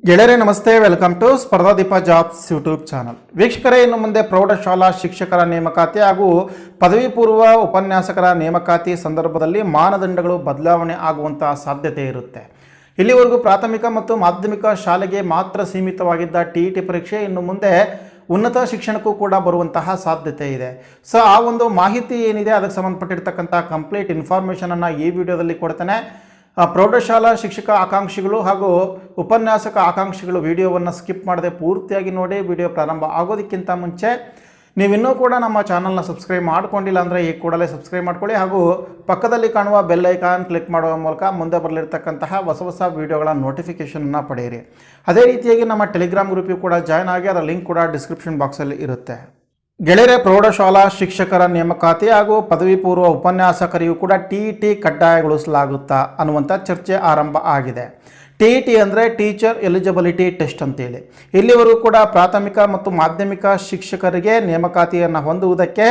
ಗೆಳೆಯರೇ ನಮಸ್ತೆ, welcome to Spardhadeepa jobs YouTube channel. ವೀಕ್ಷಕರೇ, ಇನ್ನು ಮುಂದೆ ಪ್ರೌಢಶಾಲಾ ಶಿಕ್ಷಕರ ನೇಮಕಾತಿ ಹಾಗೂ ಪದವಿ ಪೂರ್ವ ಉಪನ್ಯಾಸಕರ ನೇಮಕಾತಿ ಸಂದರ್ಭದಲ್ಲಿ ಮಾನದಂಡಗಳು ಬದಲಾವಣೆ ಆಗುವಂತಹ ಸಾಧ್ಯತೆ ಇರುತ್ತೆ. ಇಲ್ಲಿವರೆಗೂ ಪ್ರಾಥಮಿಕ ಮತ್ತು ಮಾಧ್ಯಮಿಕ ಶಾಲೆಗೆ ಮಾತ್ರ ಸೀಮಿತವಾಗಿದ್ದ TET ಪರೀಕ್ಷೆ ಇನ್ನು ಮುಂದೆ ಉನ್ನತ ಶಿಕ್ಷಣಕ್ಕೂ ಕೂಡ ಬರುವಂತಹ ಸಾಧ್ಯತೆ ಇದೆ. ಸೊ ಆ ಒಂದು ಮಾಹಿತಿ ಏನಿದೆ ಅದಕ್ಕೆ ಸಂಬಂಧಪಟ್ಟಿರ್ತಕ್ಕಂಥ ಕಂಪ್ಲೀಟ್ ಇನ್ಫಾರ್ಮೇಷನನ್ನು ಈ ವಿಡಿಯೋದಲ್ಲಿ ಕೊಡ್ತೇನೆ. ಪ್ರೌಢಶಾಲಾ ಶಿಕ್ಷಕ ಆಕಾಂಕ್ಷಿಗಳು ಹಾಗೂ ಉಪನ್ಯಾಸಕ ಆಕಾಂಕ್ಷಿಗಳು ವಿಡಿಯೋವನ್ನು ಸ್ಕಿಪ್ ಮಾಡದೆ ಪೂರ್ತಿಯಾಗಿ ನೋಡಿ. ವಿಡಿಯೋ ಪ್ರಾರಂಭ ಆಗೋದಕ್ಕಿಂತ ಮುಂಚೆ ನೀವಿನ್ನೂ ಕೂಡ ನಮ್ಮ ಚಾನಲ್ನ ಸಬ್ಸ್ಕ್ರೈಬ್ ಮಾಡ್ಕೊಂಡಿಲ್ಲ ಅಂದರೆ ಈ ಕೂಡಲೇ ಸಬ್ಸ್ಕ್ರೈಬ್ ಮಾಡ್ಕೊಳ್ಳಿ ಹಾಗೂ ಪಕ್ಕದಲ್ಲಿ ಕಾಣುವ ಬೆಲ್ ಐಕಾನ್ ಕ್ಲಿಕ್ ಮಾಡುವ ಮೂಲಕ ಮುಂದೆ ಬರಲಿರ್ತಕ್ಕಂತಹ ಹೊಸ ವಿಡಿಯೋಗಳ ನೋಟಿಫಿಕೇಷನ್ನ ಪಡೆಯಿರಿ. ಅದೇ ರೀತಿಯಾಗಿ ನಮ್ಮ ಟೆಲಿಗ್ರಾಮ್ ಗ್ರೂಪಿಗೆ ಕೂಡ ಜಾಯ್ನ್ ಆಗಿ ಅದರ ಲಿಂಕ್ ಕೂಡ ಡಿಸ್ಕ್ರಿಪ್ಷನ್ ಬಾಕ್ಸಲ್ಲಿ ಇರುತ್ತೆ. ಗೆಳೆಯರೇ, ಪ್ರೌಢಶಾಲಾ ಶಿಕ್ಷಕರ ನೇಮಕಾತಿ ಹಾಗೂ ಪದವಿ ಪೂರ್ವ ಉಪನ್ಯಾಸಕರಿಗೂ ಕೂಡ TET ಕಡ್ಡಾಯಗೊಳಿಸಲಾಗುತ್ತಾ ಅನ್ನುವಂಥ ಚರ್ಚೆ ಆರಂಭ ಆಗಿದೆ. TET ಅಂದರೆ ಟೀಚರ್ ಎಲಿಜಿಬಿಲಿಟಿ ಟೆಸ್ಟ್ ಅಂತೇಳಿ. ಇಲ್ಲಿವರೆಗೂ ಕೂಡ ಪ್ರಾಥಮಿಕ ಮತ್ತು ಮಾಧ್ಯಮಿಕ ಶಿಕ್ಷಕರಿಗೆ ನೇಮಕಾತಿಯನ್ನು ಹೊಂದುವುದಕ್ಕೆ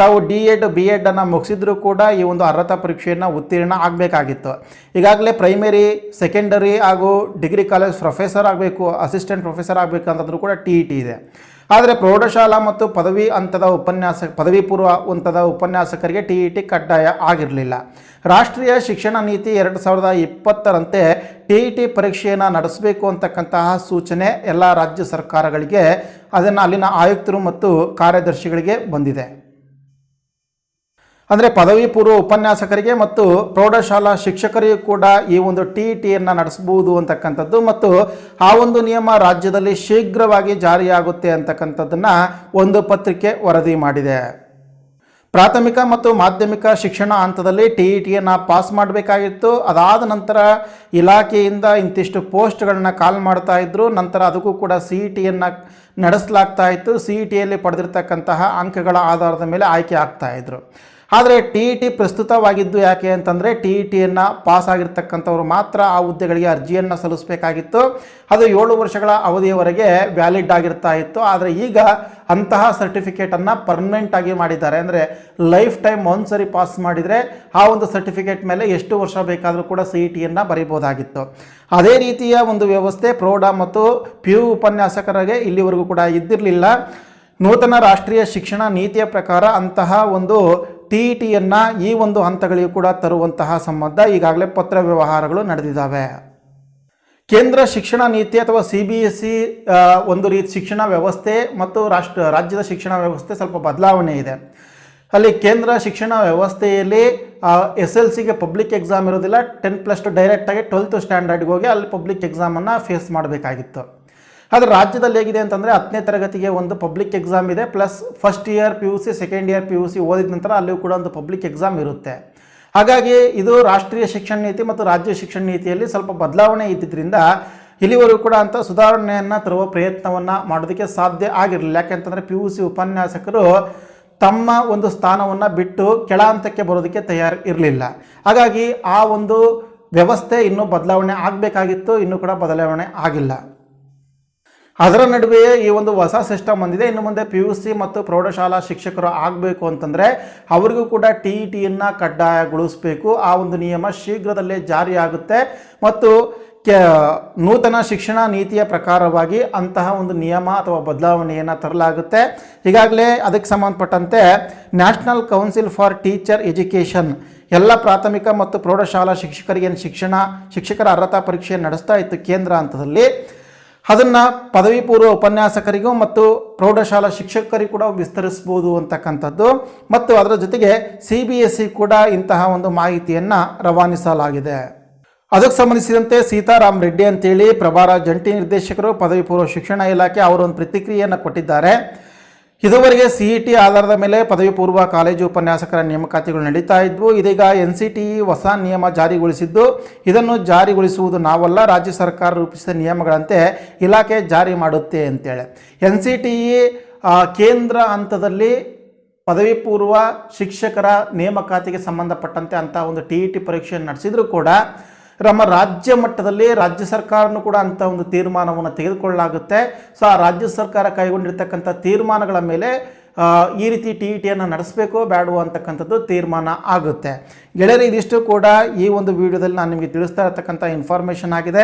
ತಾವು D.Ed B.Ed ಅನ್ನು ಮುಗಿಸಿದ್ರೂ ಕೂಡ ಈ ಒಂದು ಅರ್ಹತಾ ಪರೀಕ್ಷೆಯನ್ನು ಉತ್ತೀರ್ಣ ಆಗಬೇಕಾಗಿತ್ತು. ಈಗಾಗಲೇ ಪ್ರೈಮರಿ, ಸೆಕೆಂಡರಿ ಹಾಗೂ ಡಿಗ್ರಿ ಕಾಲೇಜ್ ಪ್ರೊಫೆಸರ್ ಆಗಬೇಕು, ಅಸಿಸ್ಟೆಂಟ್ ಪ್ರೊಫೆಸರ್ ಆಗಬೇಕು ಅಂತಂದ್ರೂ ಕೂಡ TET ಇದೆ. ಆದರೆ ಪ್ರೌಢಶಾಲಾ ಮತ್ತು ಪದವಿ ಪೂರ್ವ ಹಂತದ ಉಪನ್ಯಾಸಕರಿಗೆ TET ಕಡ್ಡಾಯ ಆಗಿರಲಿಲ್ಲ. ರಾಷ್ಟ್ರೀಯ ಶಿಕ್ಷಣ ನೀತಿ 2020ರಂತೆ TET ಪರೀಕ್ಷೆಯನ್ನು ನಡೆಸಬೇಕು ಅಂತಕ್ಕಂತಹ ಸೂಚನೆ ಎಲ್ಲ ರಾಜ್ಯ ಸರ್ಕಾರಗಳಿಗೆ, ಅದನ್ನು ಅಲ್ಲಿನ ಆಯುಕ್ತರು ಮತ್ತು ಕಾರ್ಯದರ್ಶಿಗಳಿಗೆ ಬಂದಿದೆ. ಅಂದರೆ ಪದವಿ ಪೂರ್ವ ಉಪನ್ಯಾಸಕರಿಗೆ ಮತ್ತು ಪ್ರೌಢಶಾಲಾ ಶಿಕ್ಷಕರಿಗೂ ಕೂಡ ಈ ಒಂದು TETಯನ್ನು ನಡೆಸಬಹುದು ಅಂತಕ್ಕಂಥದ್ದು ಮತ್ತು ಆ ಒಂದು ನಿಯಮ ರಾಜ್ಯದಲ್ಲಿ ಶೀಘ್ರವಾಗಿ ಜಾರಿಯಾಗುತ್ತೆ ಅಂತಕ್ಕಂಥದ್ದನ್ನು ಒಂದು ಪತ್ರಿಕೆ ವರದಿ ಮಾಡಿದೆ. ಪ್ರಾಥಮಿಕ ಮತ್ತು ಮಾಧ್ಯಮಿಕ ಶಿಕ್ಷಣ ಹಂತದಲ್ಲಿ TETಯನ್ನು ಪಾಸ್ ಮಾಡಬೇಕಾಗಿತ್ತು. ಅದಾದ ನಂತರ ಇಲಾಖೆಯಿಂದ ಇಂತಿಷ್ಟು ಪೋಸ್ಟ್ಗಳನ್ನ ಕಾಲ್ ಮಾಡ್ತಾ ಇದ್ರು. ನಂತರ ಅದಕ್ಕೂ ಕೂಡ CETಯನ್ನು ನಡೆಸಲಾಗ್ತಾ ಇತ್ತು. CETಯಲ್ಲಿ ಪಡೆದಿರ್ತಕ್ಕಂತಹ ಅಂಕಗಳ ಆಧಾರದ ಮೇಲೆ ಆಯ್ಕೆ ಆಗ್ತಾ ಇದ್ರು. ಆದರೆ TET ಪ್ರಸ್ತುತವಾಗಿದ್ದು ಯಾಕೆ ಅಂತಂದರೆ TETಯನ್ನು ಪಾಸ್ ಆಗಿರ್ತಕ್ಕಂಥವ್ರು ಮಾತ್ರ ಆ ಹುದ್ದೆಗಳಿಗೆ ಅರ್ಜಿಯನ್ನು ಸಲ್ಲಿಸಬೇಕಾಗಿತ್ತು. ಅದು 7 ವರ್ಷಗಳ ಅವಧಿಯವರೆಗೆ ವ್ಯಾಲಿಡ್ ಆಗಿರ್ತಾ ಇತ್ತು. ಆದರೆ ಈಗ ಅಂತಹ ಸರ್ಟಿಫಿಕೇಟನ್ನು ಪರ್ಮನೆಂಟ್ ಆಗಿ ಮಾಡಿದ್ದಾರೆ. ಅಂದರೆ ಲೈಫ್ ಟೈಮ್ ಒಂದ್ಸರಿ ಪಾಸ್ ಮಾಡಿದರೆ ಆ ಒಂದು ಸರ್ಟಿಫಿಕೇಟ್ ಮೇಲೆ ಎಷ್ಟು ವರ್ಷ ಬೇಕಾದರೂ ಕೂಡ CETಯನ್ನು ಬರೀಬೋದಾಗಿತ್ತು. ಅದೇ ರೀತಿಯ ಒಂದು ವ್ಯವಸ್ಥೆ ಪ್ರೌಢ ಮತ್ತು PU ಉಪನ್ಯಾಸಕರಿಗೆ ಇಲ್ಲಿವರೆಗೂ ಕೂಡ ಇದ್ದಿರಲಿಲ್ಲ. ನೂತನ ರಾಷ್ಟ್ರೀಯ ಶಿಕ್ಷಣ ನೀತಿಯ ಪ್ರಕಾರ ಅಂತಹ ಒಂದು TETಯನ್ನು ಈ ಒಂದು ಹಂತಗಳಿಗೂ ಕೂಡ ತರುವಂತಹ ಸಂಬಂಧ ಈಗಾಗಲೇ ಪತ್ರ ವ್ಯವಹಾರಗಳು ನಡೆದಿದ್ದಾವೆ. ಕೇಂದ್ರ ಶಿಕ್ಷಣ ನೀತಿ ಅಥವಾ CBSE ಒಂದು ರೀತಿ ಶಿಕ್ಷಣ ವ್ಯವಸ್ಥೆ ಮತ್ತು ರಾಜ್ಯದ ಶಿಕ್ಷಣ ವ್ಯವಸ್ಥೆ ಸ್ವಲ್ಪ ಬದಲಾವಣೆ ಇದೆ. ಅಲ್ಲಿ ಕೇಂದ್ರ ಶಿಕ್ಷಣ ವ್ಯವಸ್ಥೆಯಲ್ಲಿ SLCಗೆ ಪಬ್ಲಿಕ್ ಎಕ್ಸಾಮ್ ಇರೋದಿಲ್ಲ. 10+2 ಡೈರೆಕ್ಟಾಗಿ 12th ಸ್ಟ್ಯಾಂಡರ್ಡ್ಗೆ ಹೋಗಿ ಅಲ್ಲಿ ಪಬ್ಲಿಕ್ ಎಕ್ಸಾಮನ್ನು ಫೇಸ್ ಮಾಡಬೇಕಾಗಿತ್ತು. ಆದರೆ ರಾಜ್ಯದಲ್ಲಿ ಹೇಗಿದೆ ಅಂತಂದರೆ 10ನೇ ತರಗತಿಗೆ ಒಂದು ಪಬ್ಲಿಕ್ ಎಕ್ಸಾಮ್ ಇದೆ, plus first year PUC, second year PUC ಓದಿದ ನಂತರ ಅಲ್ಲಿಯೂ ಕೂಡ ಒಂದು ಪಬ್ಲಿಕ್ ಎಕ್ಸಾಮ್ ಇರುತ್ತೆ. ಹಾಗಾಗಿ ಇದು ರಾಷ್ಟ್ರೀಯ ಶಿಕ್ಷಣ ನೀತಿ ಮತ್ತು ರಾಜ್ಯ ಶಿಕ್ಷಣ ನೀತಿಯಲ್ಲಿ ಸ್ವಲ್ಪ ಬದಲಾವಣೆ ಇದ್ದಿದ್ದರಿಂದ ಇಲ್ಲಿವರೆಗೂ ಕೂಡ ಅಂತ ಸುಧಾರಣೆಯನ್ನು ತರುವ ಪ್ರಯತ್ನವನ್ನು ಮಾಡೋದಕ್ಕೆ ಸಾಧ್ಯ ಆಗಿರಲಿಲ್ಲ. ಯಾಕೆಂತಂದರೆ PUC ಉಪನ್ಯಾಸಕರು ತಮ್ಮ ಒಂದು ಸ್ಥಾನವನ್ನು ಬಿಟ್ಟು ಕೆಳ ಹಂತಕ್ಕೆ ಬರೋದಕ್ಕೆ ತಯಾರು ಇರಲಿಲ್ಲ. ಹಾಗಾಗಿ ಆ ಒಂದು ವ್ಯವಸ್ಥೆ ಇನ್ನೂ ಬದಲಾವಣೆ ಆಗಬೇಕಾಗಿತ್ತು, ಇನ್ನೂ ಕೂಡ ಬದಲಾವಣೆ ಆಗಿಲ್ಲ. ಅದರ ನಡುವೆಯೇ ಈ ಒಂದು ಹೊಸ ಸಿಸ್ಟಮ್ ಬಂದಿದೆ. ಇನ್ನು ಮುಂದೆ PUC ಮತ್ತು ಪ್ರೌಢಶಾಲಾ ಶಿಕ್ಷಕರು ಆಗಬೇಕು ಅಂತಂದರೆ ಅವರಿಗೂ ಕೂಡ TETಯನ್ನು ಕಡ್ಡಾಯಗೊಳಿಸಬೇಕು. ಆ ಒಂದು ನಿಯಮ ಶೀಘ್ರದಲ್ಲೇ ಜಾರಿಯಾಗುತ್ತೆ ಮತ್ತು ನೂತನ ಶಿಕ್ಷಣ ನೀತಿಯ ಪ್ರಕಾರವಾಗಿ ಅಂತಹ ಒಂದು ನಿಯಮ ಅಥವಾ ಬದಲಾವಣೆಯನ್ನು ತರಲಾಗುತ್ತೆ. ಈಗಾಗಲೇ ಅದಕ್ಕೆ ಸಂಬಂಧಪಟ್ಟಂತೆ national council for teacher education ಎಲ್ಲ ಪ್ರಾಥಮಿಕ ಮತ್ತು ಪ್ರೌಢಶಾಲಾ ಶಿಕ್ಷಕರಿಗೆ ಶಿಕ್ಷಕರ ಅರ್ಹತಾ ಪರೀಕ್ಷೆ ನಡೆಸ್ತಾ ಇತ್ತು ಕೇಂದ್ರ ಹಂತದಲ್ಲಿ. ಅದನ್ನು ಪದವಿ ಪೂರ್ವ ಉಪನ್ಯಾಸಕರಿಗೂ ಮತ್ತು ಪ್ರೌಢಶಾಲಾ ಶಿಕ್ಷಕರಿಗೂ ಕೂಡ ವಿಸ್ತರಿಸ್ಬೋದು ಅಂತಕ್ಕಂಥದ್ದು ಮತ್ತು ಅದರ ಜೊತೆಗೆ CBSE ಕೂಡ ಇಂತಹ ಒಂದು ಮಾಹಿತಿಯನ್ನು ರವಾನಿಸಲಾಗಿದೆ. ಅದಕ್ಕೆ ಸಂಬಂಧಿಸಿದಂತೆ ಸೀತಾರಾಮ್ ರೆಡ್ಡಿ ಅಂತೇಳಿ ಪ್ರಭಾರ ಜಂಟಿ ನಿರ್ದೇಶಕರು ಪದವಿ ಪೂರ್ವ ಶಿಕ್ಷಣ ಇಲಾಖೆ ಅವರೊಂದು ಪ್ರತಿಕ್ರಿಯೆಯನ್ನು ಕೊಟ್ಟಿದ್ದಾರೆ. ಇದುವರೆಗೆ CET ಆಧಾರದ ಮೇಲೆ ಪದವಿ ಪೂರ್ವ ಕಾಲೇಜು ಉಪನ್ಯಾಸಕರ ನೇಮಕಾತಿಗಳು ನಡೀತಾ ಇದ್ವು. ಇದೀಗ NCTE ಹೊಸ ನಿಯಮ ಜಾರಿಗೊಳಿಸಿದ್ದು, ಇದನ್ನು ಜಾರಿಗೊಳಿಸುವುದು ನಾವಲ್ಲ, ರಾಜ್ಯ ಸರ್ಕಾರ ರೂಪಿಸಿದ ನಿಯಮಗಳಂತೆ ಇಲಾಖೆ ಜಾರಿ ಮಾಡುತ್ತೆ ಅಂತೇಳಿ. NCTE ಕೇಂದ್ರ ಹಂತದಲ್ಲಿ ಪದವಿ ಪೂರ್ವ ಶಿಕ್ಷಕರ ನೇಮಕಾತಿಗೆ ಸಂಬಂಧಪಟ್ಟಂತೆ ಅಂತ ಒಂದು TET ಪರೀಕ್ಷೆಯನ್ನು ನಡೆಸಿದರೂ ಕೂಡ ನಮ್ಮ ರಾಜ್ಯ ಮಟ್ಟದಲ್ಲಿ ರಾಜ್ಯ ಸರ್ಕಾರನೂ ಕೂಡ ಅಂಥ ಒಂದು ತೀರ್ಮಾನವನ್ನು ತೆಗೆದುಕೊಳ್ಳಲಾಗುತ್ತೆ. ಸೊ ಆ ರಾಜ್ಯ ಸರ್ಕಾರ ಕೈಗೊಂಡಿರ್ತಕ್ಕಂಥ ತೀರ್ಮಾನಗಳ ಮೇಲೆ ಈ ರೀತಿ ಟಿ ಇ ಟಿಯನ್ನು ನಡೆಸಬೇಕೋ ಬೇಡವೋ ಅಂತಕ್ಕಂಥದ್ದು ತೀರ್ಮಾನ ಆಗುತ್ತೆ. ಗೆಳೆಯರೆ, ಇದಿಷ್ಟು ಕೂಡ ಈ ಒಂದು ವಿಡಿಯೋದಲ್ಲಿ ನಾನು ನಿಮಗೆ ತಿಳಿಸ್ತಾ ಇರತಕ್ಕಂಥ ಇನ್ಫಾರ್ಮೇಷನ್ ಆಗಿದೆ.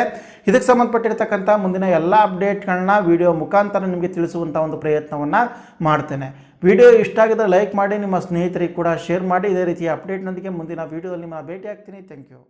ಇದಕ್ಕೆ ಸಂಬಂಧಪಟ್ಟಿರ್ತಕ್ಕಂಥ ಮುಂದಿನ ಎಲ್ಲ ಅಪ್ಡೇಟ್ಗಳನ್ನ ವಿಡಿಯೋ ಮುಖಾಂತರ ನಿಮಗೆ ತಿಳಿಸುವಂಥ ಒಂದು ಪ್ರಯತ್ನವನ್ನು ಮಾಡ್ತೇನೆ. ವಿಡಿಯೋ ಇಷ್ಟ ಆಗಿದ್ರೆ ಲೈಕ್ ಮಾಡಿ, ನಿಮ್ಮ ಸ್ನೇಹಿತರಿಗೆ ಕೂಡ ಶೇರ್ ಮಾಡಿ. ಇದೇ ರೀತಿಯ ಅಪ್ಡೇಟ್ನೊಂದಿಗೆ ಮುಂದಿನ ವಿಡಿಯೋದಲ್ಲಿ ನಿಮ್ಮನ್ನು ಭೇಟಿ ಆಗ್ತೀನಿ. Thank you.